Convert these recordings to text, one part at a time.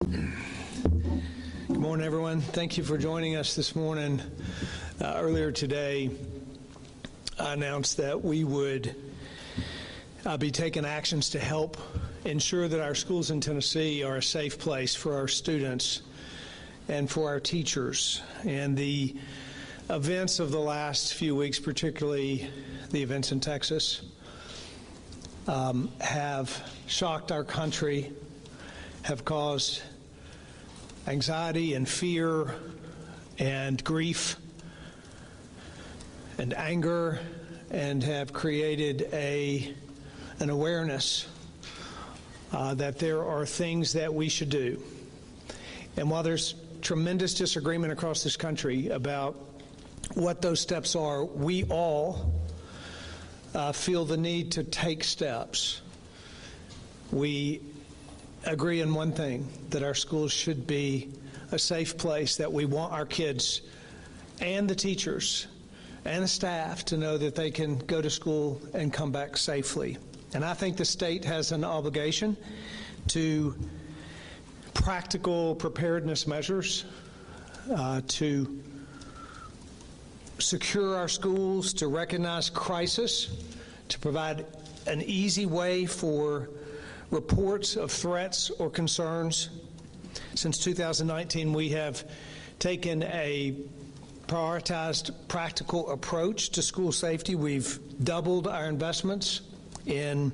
Good morning, everyone. Thank you for joining us this morning. Earlier today, I announced that we would be taking actions to help ensure that our schools in Tennessee are a safe place for our students and for our teachers. And the events of the last few weeks, particularly the events in Texas, have shocked our country, have caused anxiety and fear and grief and anger, and have created an awareness that there are things that we should do. And while there's tremendous disagreement across this country about what those steps are, we all feel the need to take steps. We agree in one thing, that our schools should be a safe place, that we want our kids and the teachers and the staff to know that they can go to school and come back safely. And I think the state has an obligation to practical preparedness measures to secure our schools, to recognize crisis, to provide an easy way for reports of threats or concerns. Since 2019, we have taken a prioritized, practical approach to school safety. We've doubled our investments in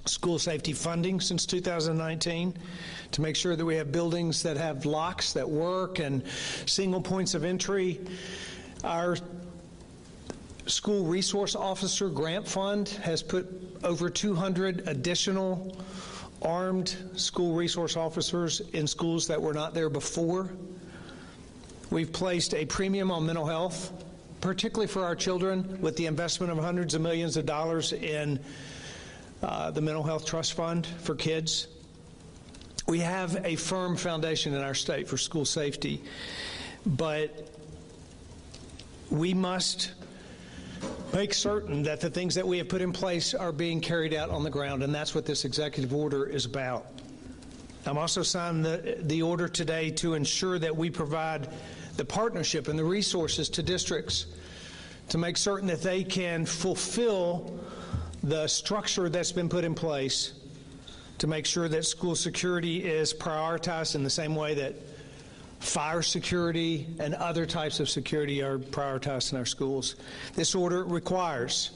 school safety funding since 2019 to make sure that we have buildings that have locks that work and single points of entry. Our School Resource Officer Grant Fund has put over 200 additional armed school resource officers in schools that were not there before. We've placed a premium on mental health, particularly for our children, with the investment of hundreds of millions of dollars in the Mental Health Trust Fund for kids. We have a firm foundation in our state for school safety, but we must make certain that the things that we have put in place are being carried out on the ground, and that's what this executive order is about. I'm also signing the order today to ensure that we provide the partnership and the resources to districts to make certain that they can fulfill the structure that's been put in place to make sure that school security is prioritized in the same way that fire security and other types of security are prioritized in our schools. This order requires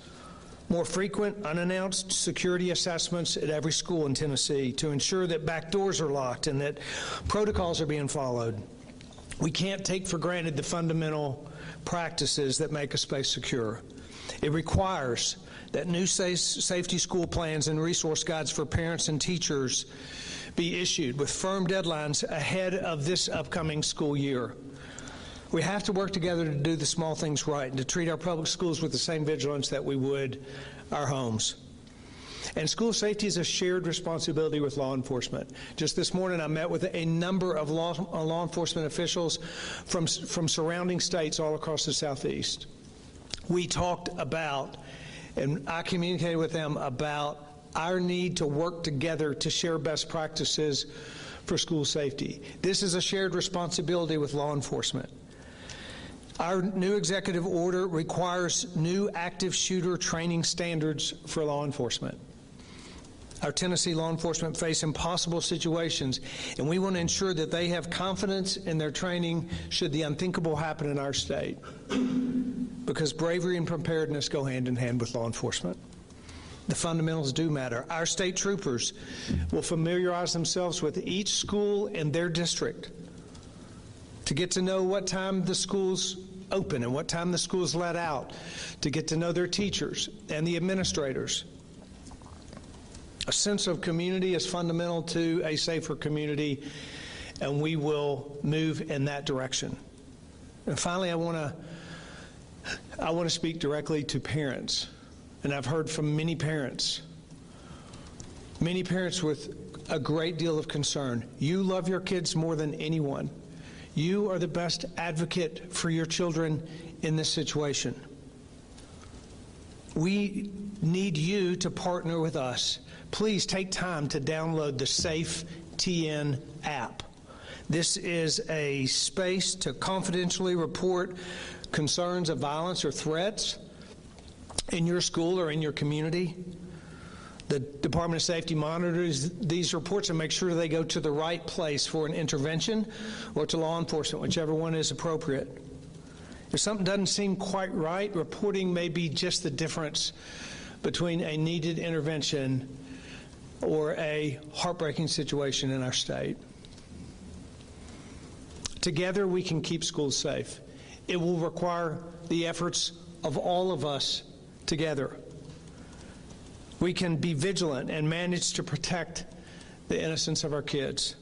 more frequent, unannounced security assessments at every school in Tennessee to ensure that back doors are locked and that protocols are being followed. We can't take for granted the fundamental practices that make a space secure. It requires that new safety school plans and resource guides for parents and teachers be issued with firm deadlines ahead of this upcoming school year. We have to work together to do the small things right and to treat our public schools with the same vigilance that we would our homes. And school safety is a shared responsibility with law enforcement. Just this morning, I met with a number of law enforcement officials from surrounding states all across the Southeast. We talked about, and I communicated with them about, our need to work together to share best practices for school safety. This is a shared responsibility with law enforcement. Our new executive order requires new active shooter training standards for law enforcement. Our Tennessee law enforcement face impossible situations, and we want to ensure that they have confidence in their training should the unthinkable happen in our state, because bravery and preparedness go hand in hand with law enforcement. The fundamentals do matter. Our state troopers will familiarize themselves with each school in their district to get to know what time the school's open and what time the school's let out, to get to know their teachers and the administrators. A sense of community is fundamental to a safer community, and we will move in that direction. And finally, I want to speak directly to parents. And I've heard from many parents with a great deal of concern. You love your kids more than anyone. You are the best advocate for your children in this situation. We need you to partner with us. Please take time to download the Safe TN app. This is a space to confidentially report concerns of violence or threats in your school or in your community. The Department of Safety monitors these reports and makes sure they go to the right place for an intervention or to law enforcement, whichever one is appropriate. If something doesn't seem quite right, reporting may be just the difference between a needed intervention or a heartbreaking situation in our state. Together, we can keep schools safe. It will require the efforts of all of us together. We can be vigilant and manage to protect the innocence of our kids.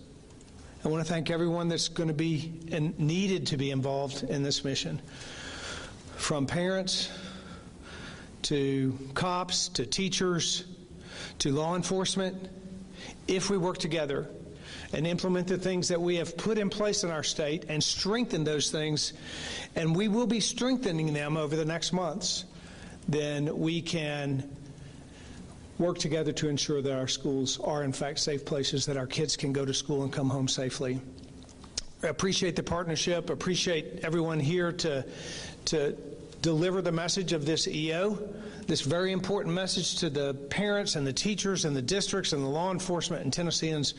I want to thank everyone that's going to be and needed to be involved in this mission, from parents to cops to teachers to law enforcement. If we work together and implement the things that we have put in place in our state and strengthen those things, and we will be strengthening them over the next months, then we can work together to ensure that our schools are in fact safe places that our kids can go to school and come home safely. I appreciate the partnership, appreciate everyone here to deliver the message of this EO, this very important message to the parents and the teachers and the districts and the law enforcement and Tennesseans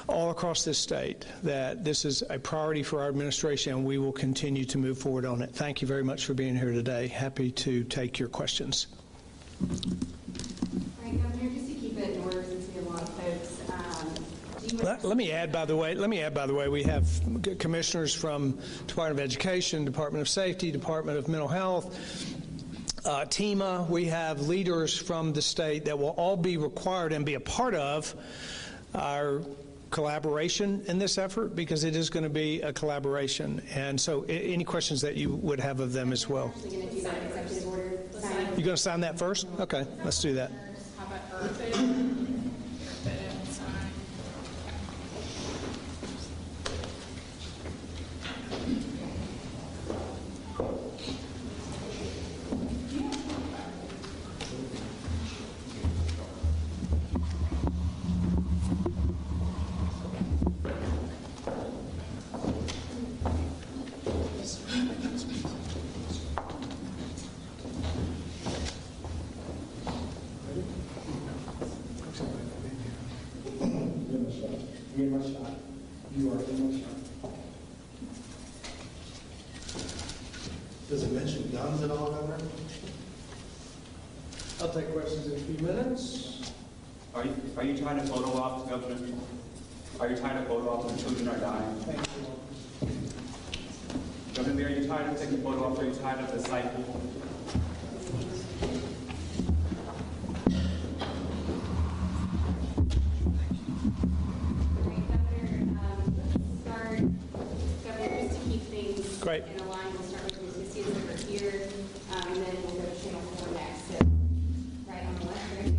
all across this state, that this is a priority for our administration and we will continue to move forward on it. Thank you very much for being here today. Happy to take your questions. Governor, just to keep it in order, since we have a lot of folks, let me add, by the way, we have commissioners from Department of Education, Department of Safety, Department of Mental Health, TEMA. We have leaders from the state that will all be required and be a part of our collaboration in this effort, because it is going to be a collaboration. And so any questions that you would have of them as well. You're going to do that executive order? You're going to sign that first? Okay, let's do that. How about Earth? Does it mention guns at all, Governor? I'll take questions in a few minutes. Are you trying to photo op, Governor? Are you trying to photo op when children are dying? Thank you. Governor, are you tired of taking photo ops? Are you tired of the cycle? Great. In a line, we'll start with the students over here, and then we'll go to channel 4 next. So, right on the left, right here.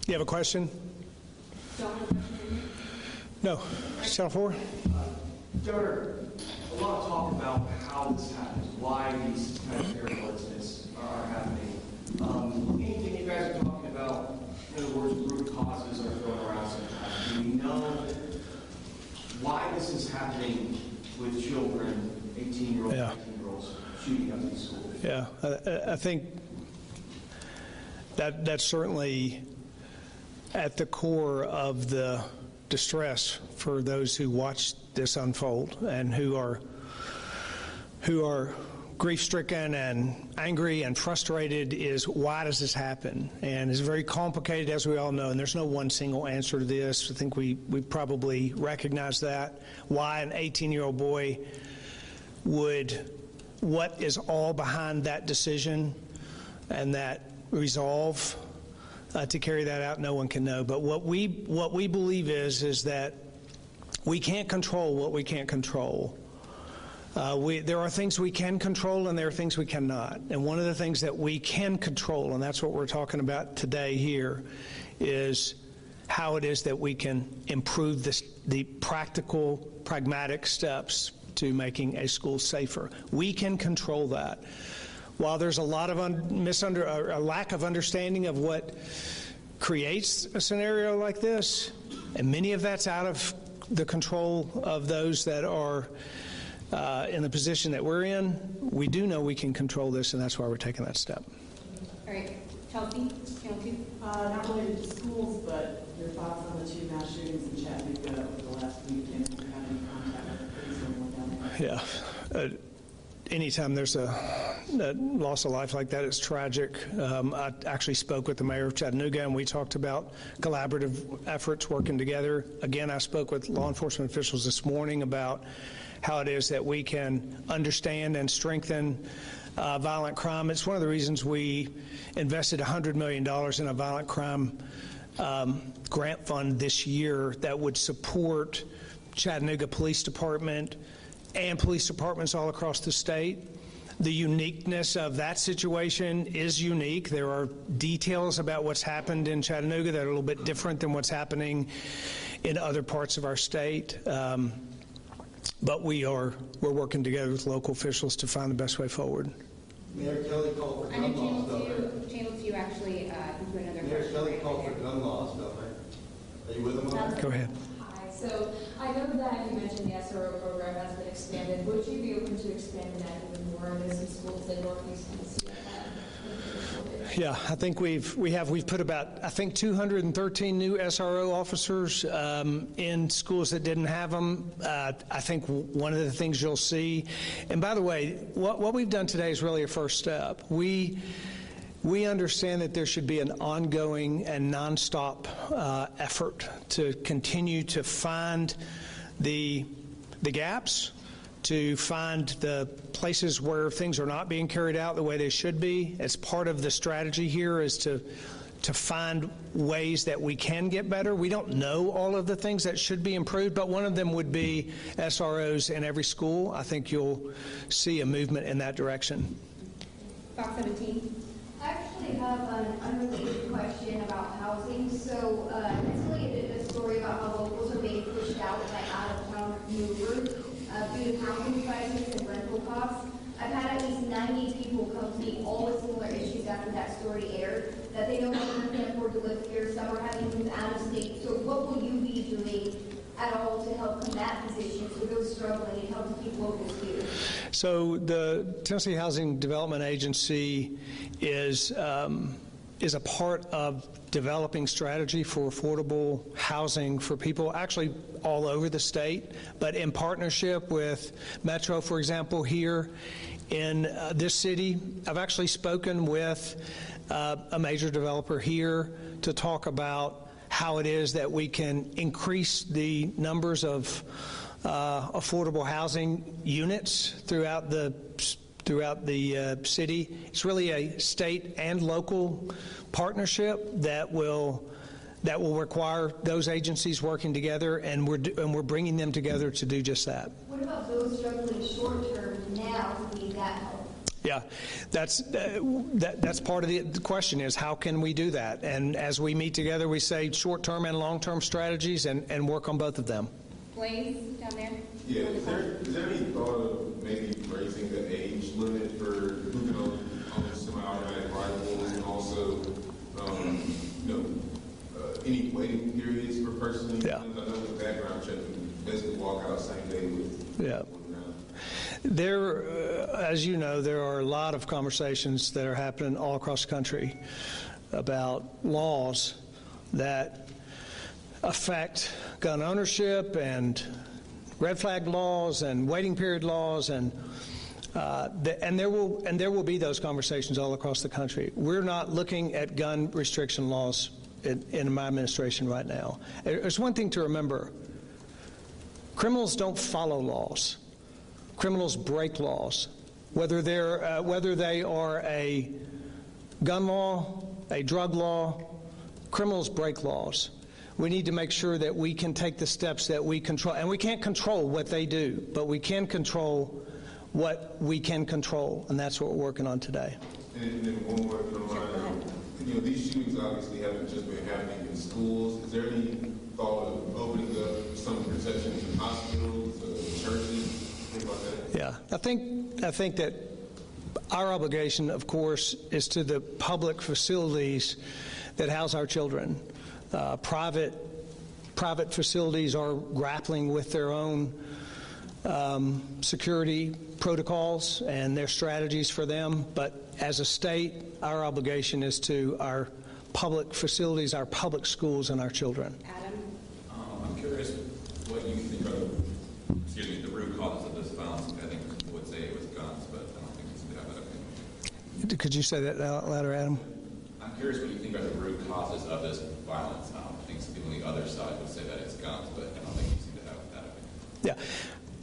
You have a question? Don't have a question? No. Channel 4? Governor, a lot of talk about how this happens, why these kind of carelessness are happening. Anything you guys are talking about, in other words, root causes are thrown around sometimes. Do we know why this is happening with children, 18-year-olds, 19-year-olds, shooting up these schools? Yeah, I think that's certainly at the core of the distress for those who watch this unfold and who are grief-stricken and angry and frustrated is, why does this happen? And it's very complicated, as we all know, and there's no one single answer to this. I think we probably recognize that. Why an 18-year-old boy what is all behind that decision and that resolve to carry that out, no one can know. But what we believe is that we can't control what we can't control. There are things we can control and there are things we cannot. And one of the things that we can control, and that's what we're talking about today here, is how it is that we can improve the practical, pragmatic steps to making a school safer. We can control that. While there's a lot of a lack of understanding of what creates a scenario like this, and many of that's out of the control of those that are in the position that we're in, we do know we can control this, and that's why we're taking that step. All right, Chelsea, Channel 2. Not related to schools, but your thoughts on the 2 mass shootings in Chattanooga over the last week, and if you have any contact with the police or anyone down there? Yeah. Anytime there's a loss of life like that, it's tragic. I actually spoke with the mayor of Chattanooga, and we talked about collaborative efforts working together. Again, I spoke with law enforcement officials this morning about how it is that we can understand and strengthen violent crime. It's one of the reasons we invested $100 million in a violent crime grant fund this year that would support Chattanooga Police Department and police departments all across the state. The uniqueness of that situation is unique. There are details about what's happened in Chattanooga that are a little bit different than what's happening in other parts of our state. But we're working together with local officials to find the best way forward. Mayor Kelly called for I know gun laws, don't Channel 2 actually, into another Mayor question Kelly right called for there. gun laws, don't they? Are you with them on that? Go ahead. Hi, so I know that you mentioned the SRO program has been expanded. Would you be open to expanding that even more? There's some schools in Northeast Tennessee that have. Yeah, I think we've put about, I think, 213 new SRO officers in schools that didn't have them. I think one of the things you'll see, and by the way, what we've done today is really a first step. We understand that there should be an ongoing and nonstop effort to continue to find the gaps, to find the places where things are not being carried out the way they should be. As part of the strategy here is to find ways that we can get better. We don't know all of the things that should be improved, but one of them would be SROs in every school. I think you'll see a movement in that direction. Fox 17. I actually have an unrelated question about housing. So recently I did a story about how locals are being pushed out by out-of-town movers due to housing prices and rental costs. I've had at least 90 people come to me, all with similar issues after that story aired, that they no longer can afford to live here. Some are having to move out of state. So what will you be doing at all to help combat these issues for those struggling and help to keep locals here? So the Tennessee Housing Development Agency is a part of developing strategy for affordable housing for people actually all over the state, but in partnership with Metro, for example, here in this city. I've actually spoken with a major developer here to talk about how it is that we can increase the numbers of affordable housing units throughout the city. It's really a state and local partnership that will require those agencies working together, and we're bringing them together to do just that. What about those struggling short term now who need that help? Yeah, that's part of the question is how can we do that? And as we meet together, we say short-term and long-term strategies and work on both of them. Blaze, down there. Yeah, is there any thought of maybe raising the age limit for who can own semi-automatic rifles, and also, any waiting periods for persons? Yeah. I know with background check, you basically walk out same day with. Yeah. There, as you know, there are a lot of conversations that are happening all across the country about laws that affect gun ownership and red flag laws and waiting period laws, and there will be those conversations all across the country. We're not looking at gun restriction laws in my administration right now. There's one thing to remember: criminals don't follow laws. Criminals break laws, whether they are a gun law, a drug law. Criminals break laws. We need to make sure that we can take the steps that we control, and we can't control what they do, but we can control what we can control, and that's what we're working on today. And then one more, if you don't mind. These shootings obviously haven't just been happening in schools. Is there any thought of opening up some protections in hospitals, churches, things like that? Yeah, I think that our obligation, of course, is to the public facilities that house our children. Private facilities are grappling with their own security protocols and their strategies for them, but as a state, our obligation is to our public facilities, our public schools, and our children. Adam? I'm curious what you think are the root causes of this violence. I think people would say it was guns, but I don't think you seem to have that opinion. Could you say that louder, Adam? I'm curious what you think are the root causes of this violence. I think some people on the other side would say that it's guns, but I don't think you seem to have that opinion.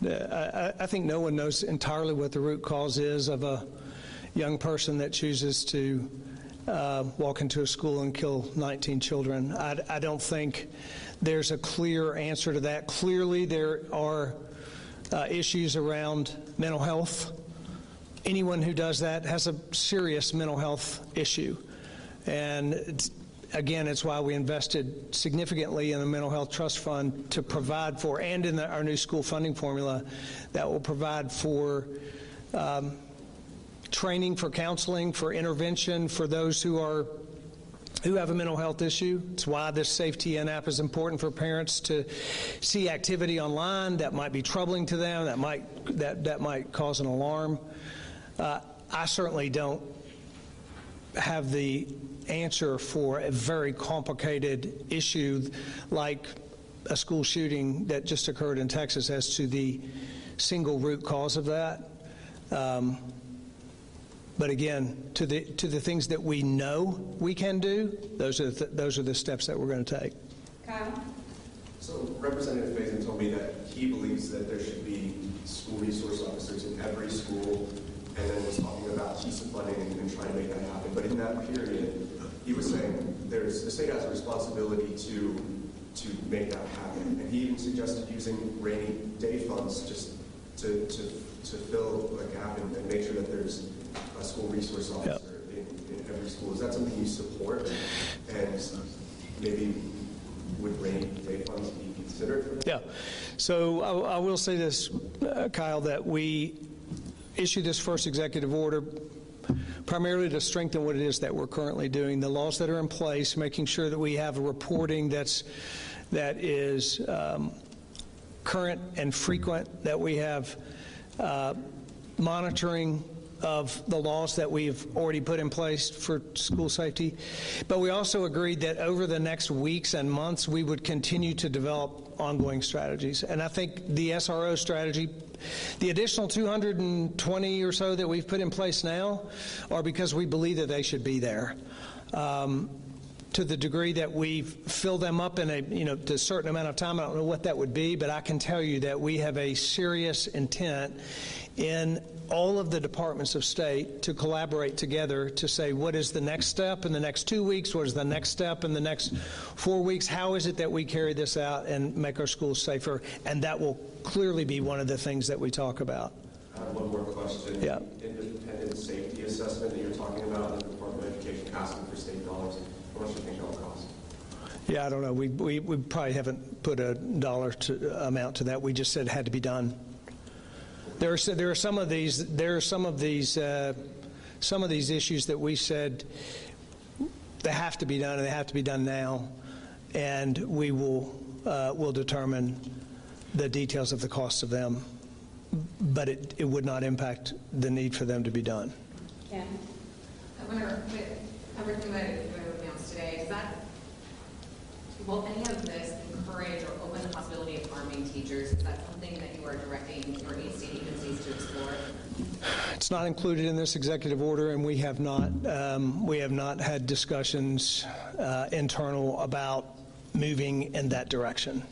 Yeah. I think no one knows entirely what the root cause is of a young person that chooses to walk into a school and kill 19 children. I don't think there's a clear answer to that. Clearly, there are issues around mental health. Anyone who does that has a serious mental health issue. And again, it's why we invested significantly in the Mental Health Trust Fund to provide for, and in our new school funding formula that will provide for training, for counseling, for intervention for those who have a mental health issue. It's why this SafeTN app is important for parents to see activity online that might be troubling to them, that might cause an alarm. I certainly don't have the answer for a very complicated issue like a school shooting that just occurred in Texas as to the single root cause of that. But again, to the things that we know we can do, those are the steps that we're going to take. Kyle? So Representative Faison told me that he believes that there should be school resource officers in every school, and then was talking about TISA funding and trying to make that happen. But in that period, he was saying the state has a responsibility to make that happen. And he even suggested using rainy day funds just to fill a gap and make sure that there's a school resource officer in every school. Is that something you support? And maybe would rainy day funds be considered for that? Yeah. So I will say this, Kyle, that we issued this first executive order primarily to strengthen what it is that we're currently doing, the laws that are in place, making sure that we have a reporting that is current and frequent, that we have monitoring of the laws that we've already put in place for school safety. But we also agreed that over the next weeks and months, we would continue to develop ongoing strategies. And I think the SRO strategy, the additional 220 or so that we've put in place now are because we believe that they should be there. To the degree that we fill them up in a certain amount of time, I don't know what that would be, but I can tell you that we have a serious intent in all of the departments of state to collaborate together to say what is the next step in the next 2 weeks, what is the next step in the next 4 weeks, how is it that we carry this out and make our schools safer, and that will clearly be one of the things that we talk about. I have one more question. Yeah. Independent safety assessment that you're talking about in the Department of Education asking for state dollars, how much do you think that will cost? Yeah, I don't know. We probably haven't put a dollar amount to that. We just said it had to be done. There are some of these issues that we said they have to be done, and they have to be done now, and we will determine the details of the cost of them, but it would not impact the need for them to be done. Ken? I wonder, with everything that you announced today, will any of this encourage or open the possibility of arming teachers? Is that something that you are directing your state agencies to explore? It's not included in this executive order, and we have not had discussions internal about moving in that direction.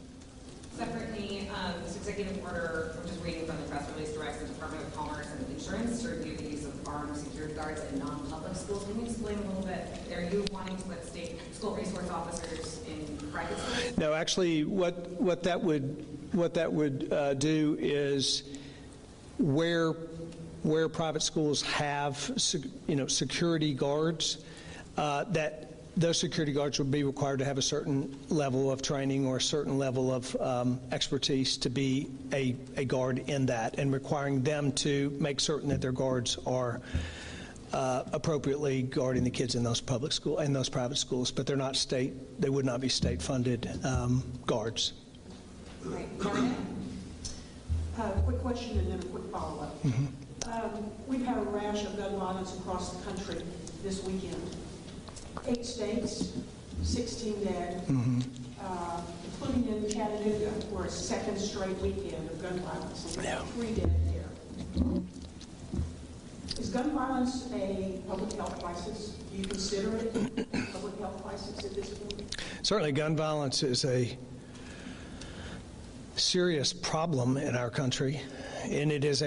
Separately, this executive order, I'm just reading from the press release, directs the Department of Commerce and Insurance to review the use of armed security guards in non-public schools. Can you explain a little bit? Are you wanting to put state school resource officers in private schools? No, actually, what that would do is where private schools have security guards, that those security guards would be required to have a certain level of training or a certain level of expertise to be a guard in that, and requiring them to make certain that their guards are appropriately guarding the kids in those public school and those private schools, but they're not state. They would not be state-funded guards. Right. Quick question and then a quick follow-up. We've had a rash of gun violence across the country this weekend. 8 states, 16 dead, including in Chattanooga, where a second straight weekend of gun violence. And we have 3 dead there. Is gun violence a public health crisis? Do you consider it a public health crisis at this point? Certainly, gun violence is a serious problem in our country, and it has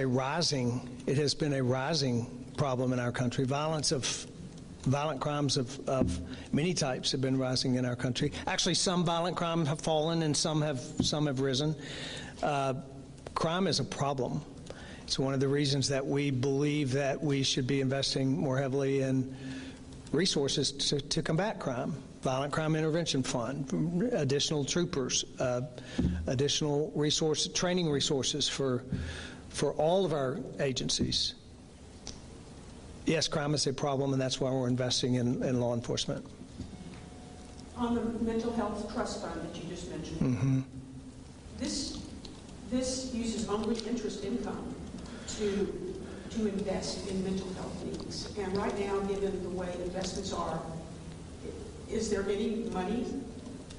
been a rising problem in our country. Violent crimes of many types have been rising in our country. Actually, some violent crimes have fallen and some have risen. Crime is a problem. It's one of the reasons that we believe that we should be investing more heavily in resources to combat crime. Violent Crime Intervention Fund, additional troopers, additional training resources for all of our agencies. Yes, crime is a problem, and that's why we're investing in law enforcement. On the mental health trust fund that you just mentioned, this uses only interest income to invest in mental health needs. And right now, given the way investments are, is there any money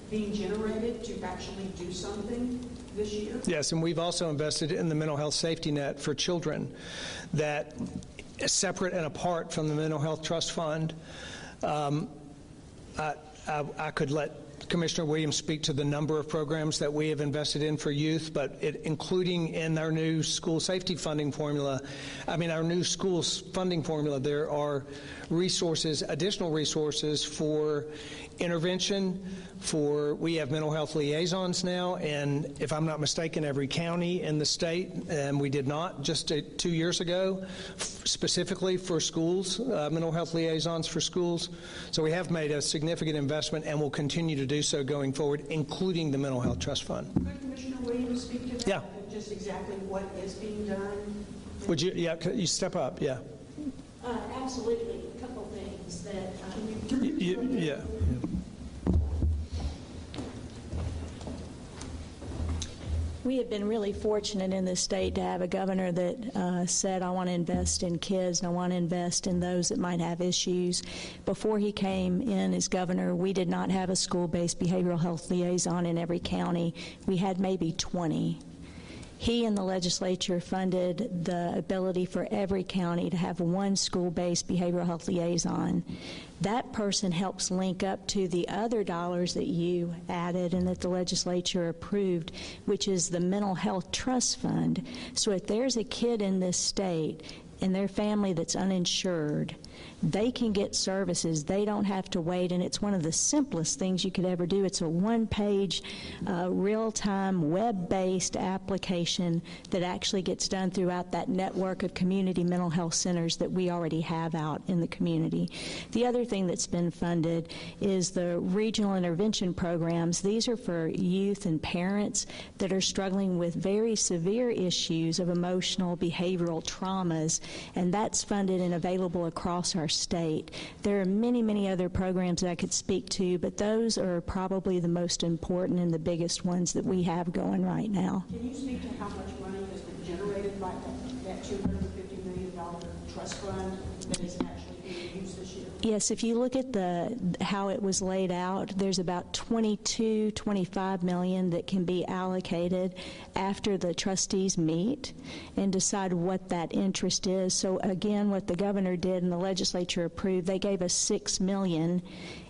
being generated to actually do something this year? Yes, and we've also invested in the mental health safety net for children that is separate and apart from the mental health trust fund. I could let Commissioner Williams speak to the number of programs that we have invested in for youth, but including in our new school safety funding formula, our new schools funding formula, there are additional resources for intervention, we have mental health liaisons now, and if I'm not mistaken, every county in the state, and we did not just 2 years ago, specifically for schools, mental health liaisons for schools. So we have made a significant investment and will continue to do so going forward, including the Mental Health Trust Fund. Could Commissioner Williams speak to that? Yeah. Just exactly what is being done? Would you, you step up, yeah. Absolutely. A couple things that... yeah. We have been really fortunate in this state to have a governor that said, I want to invest in kids and I want to invest in those that might have issues. Before he came in as governor, we did not have a school-based behavioral health liaison in every county. We had maybe 20. He and the legislature funded the ability for every county to have one school-based behavioral health liaison. That person helps link up to the other dollars that you added and that the legislature approved, which is the Mental Health Trust Fund. So if there's a kid in this state and their family that's uninsured, they can get services. They don't have to wait, and it's one of the simplest things you could ever do. It's a one-page, real-time, web-based application that actually gets done throughout that network of community mental health centers that we already have out in the community. The other thing that's been funded is the regional intervention programs. These are for youth and parents that are struggling with very severe issues of emotional, behavioral traumas, and that's funded and available across our state. There are many, many other programs that I could speak to, but those are probably the most important and the biggest ones that we have going right now. Can you speak to how much money has been generated by that $250 million trust fund that is actually being used this year? Yes, if you look at how it was laid out, there's about $25 million that can be allocated after the trustees meet and decide what that interest is. So again, what the governor did and the legislature approved, they gave us $6 million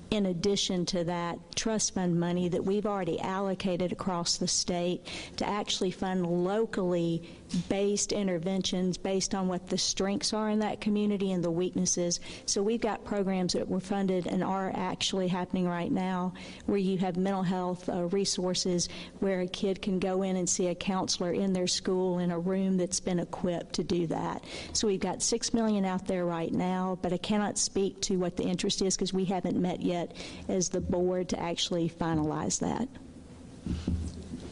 in addition to that trust fund money that we've already allocated across the state to actually fund locally based interventions based on what the strengths are in that community and the weaknesses. So we've got programs that were funded and are actually happening right now where you have mental health resources where a kid can go in and see a counselor in their school in a room that's been equipped to do that. So we've got $6 million out there right now, but I cannot speak to what the interest is because we haven't met yet as the board to actually finalize that.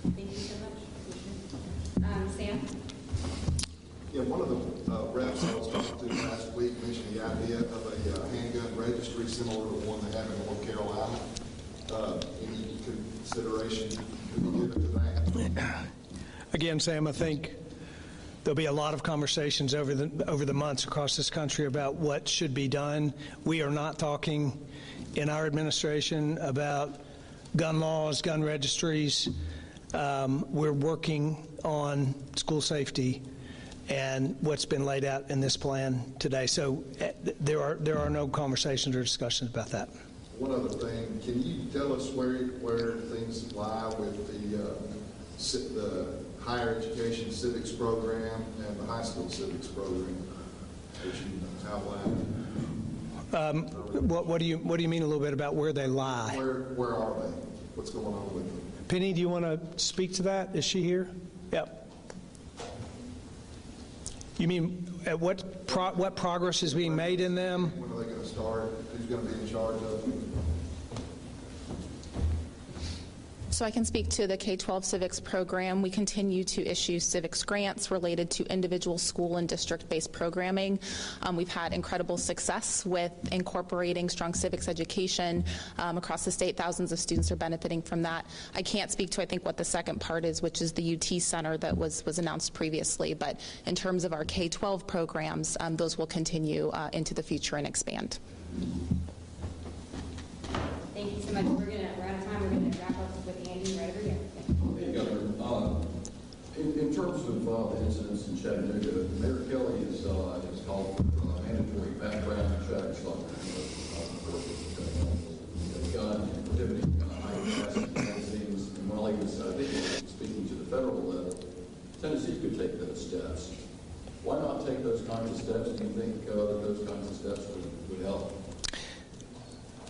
Thank you so much. Sam? Yeah, one of the reps I was talking to last week mentioned the idea of a handgun registry similar to the one they have in North Carolina. Any consideration could be given to that? Again, Sam, I think there'll be a lot of conversations over the months across this country about what should be done. We are not talking in our administration about gun laws, gun registries. We're working on school safety and what's been laid out in this plan today. So there are no conversations or discussions about that. One other thing, can you tell us where things lie with the higher education civics program and the high school civics program that you outlined? What do you mean a little bit about where they lie? Where are they? What's going on with them? Penny, do you want to speak to that? Is she here? Yep. You mean what progress is being made in them? When are they going to start? Who's going to be in charge of them? So I can speak to the K-12 civics program. We continue to issue civics grants related to individual school and district-based programming. We've had incredible success with incorporating strong civics education across the state. Thousands of students are benefiting from that. I can't speak to, I think, what the second part is, which is the UT Center that was announced previously. But in terms of our K-12 programs, those will continue into the future and expand. Thank you so much. We're out of time. We're going to wrap up with Andy right over here. Hey, Governor. In terms of the incidents in Chattanooga, Mayor Kelly has called for mandatory background checks on gun and prohibiting high-capacity magazines. And while he was, speaking to the federal level, Tennessee could take those steps. Why not take those kinds of steps? Do you think that those kinds of steps would help?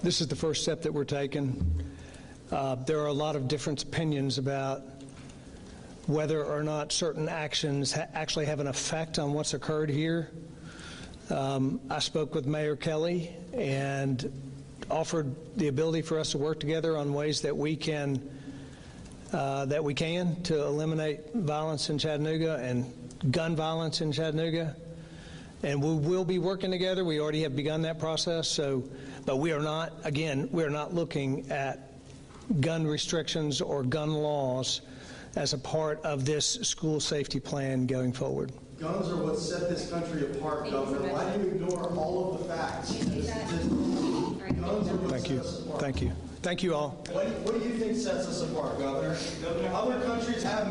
This is the first step that we're taking. There are a lot of different opinions about whether or not certain actions actually have an effect on what's occurred here. I spoke with Mayor Kelly and offered the ability for us to work together on ways that we can to eliminate violence in Chattanooga and gun violence in Chattanooga. And we will be working together. We already have begun that process. But we are not, again, we're not looking at gun restrictions or gun laws as a part of this school safety plan going forward. Guns are what set this country apart, Governor. Why do you ignore all of the facts? Thank you. Thank you. Thank you all. What do you think sets us apart, Governor? Other countries have